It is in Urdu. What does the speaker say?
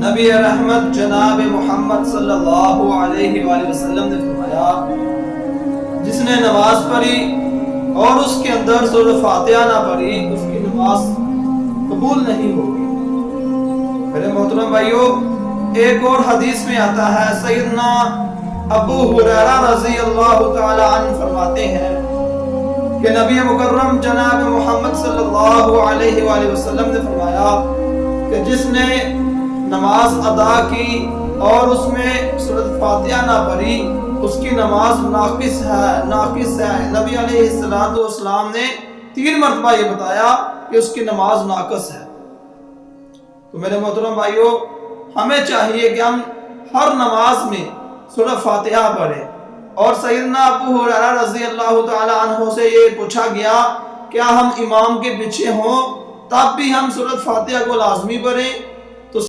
نبی رحمت جناب محمد صلی اللہ علیہ وآلہ وسلم نے فرمایا جس نے نماز پڑھی اور اس کے اندر سورۃ فاتحہ نہ پڑھی اس کی نماز قبول نہیں ہوگی۔ میرے محترم بھائیو، ایک اور حدیث میں آتا ہے، سیدنا ابو ہریرہ رضی اللہ تعالی عنہ فرماتے ہیں کہ نبی مکرم جناب محمد صلی اللہ علیہ وآلہ وسلم نے فرمایا کہ جس نے نماز ادا کی اور اس میں سورۃ فاتحہ نہ پڑھی اس کی نماز ناقص ہے۔ نبی علیہ السلام نے 3 مرتبہ یہ بتایا کہ اس کی نماز ناقص ہے۔ تو میرے محترم بھائیو، ہمیں چاہیے کہ ہم ہر نماز میں سورۃ فاتحہ پڑھیں۔ اور سیدنا ابو ہریرہ رضی اللہ تعالی عنہ سے یہ پوچھا گیا کیا ہم امام کے پیچھے ہوں تب بھی ہم سورۃ فاتحہ کو لازمی پڑھیں